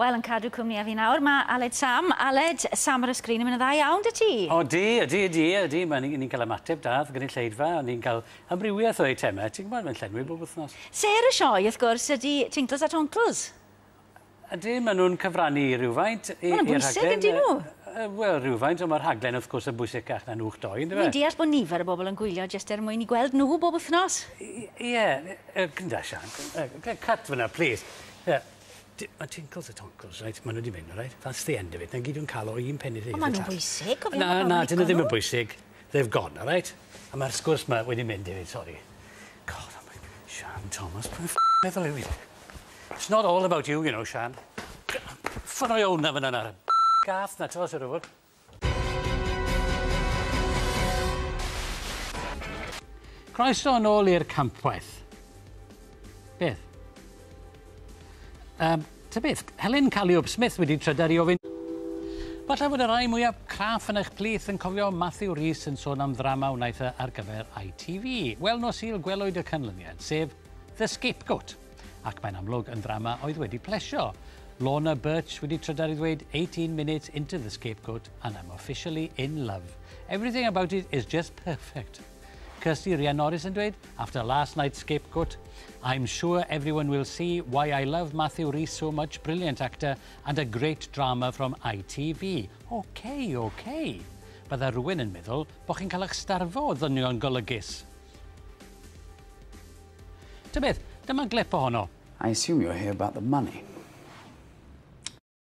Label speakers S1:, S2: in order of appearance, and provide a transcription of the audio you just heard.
S1: Wel, yn cadw cwmni a fi nawr, mae Aled Sam. Aled, Sam ar y sgrin yn mynd yn dda iawn, dy ti?
S2: O, di. Ni'n cael ymateb da, gynulleidfa, a ni'n cael amrywiaeth o eitemau. Ti'n gwybod, mae'n llenwi bob wythnos.
S1: Ser y sioe, wrth gwrs, ydy Tinkles a Tonkles.
S2: Ydy, maen nhw'n cyfrannu rhywfaint.
S1: Maen nhw'n bwysig, ydy nhw?
S2: Wel, rhywfaint, ond mae'r rhaglen wrth gwrs yn bwysicach na nhw'ch doi, ynddo fe?
S1: Ni'n deall bod nifer y bobl yn gwylio jyst mwyn i gweld nhw bob wythnos.
S2: Ie, gynda, Sian. Cut fyna, please. Mae Tinkles a Tonkles, right? Maen nhw wedi mynd, right? That's the end of it. Na gyd yn cael o un pennydd i'r
S1: Ond maen nhw'n bwysig, cofio?
S2: Na, dyn nhw ddim yn bwysig. They've gone, all right? A mae'r sgwrs ma wedi mynd i fi, sorry. God, Sian Thomas, pwy meddwl yw i? It's not all about you, you know, Sian. Ffwrdd o'i own na fyna na'r gath na, tos yr yfod. Croeso yn ôl i'r campwaith. Beth? Ta beth, Helen Calliope-Smith wedi trydar i ofyn. Falle bod y rai mwyaf craff yn eich plith yn cofio Matthew Rhys yn sôn am ddrama wnaeth ar gyfer ITV. Wel, nos il gwelwyd y canlyniad, sef The Scapegoat. Ac mae'n amlwg yn ddrama oedd wedi plesio. Lorna Birch wedi trydar i ddweud 18 minutes into The Scapegoat and I'm officially in love. Everything about it is just perfect. Kirsty Rhian Norris yn dweud, after last night's Scapegoat, I'm sure everyone will see why I love Matthew Rhys so much, brilliant actor, and a great drama from ITV. OK. Bydda rhywun yn meddwl bod chi'n cael eich starfo o ddynion golygus. Ta beth, dyma glip ohono.
S3: I assume you're here about the money.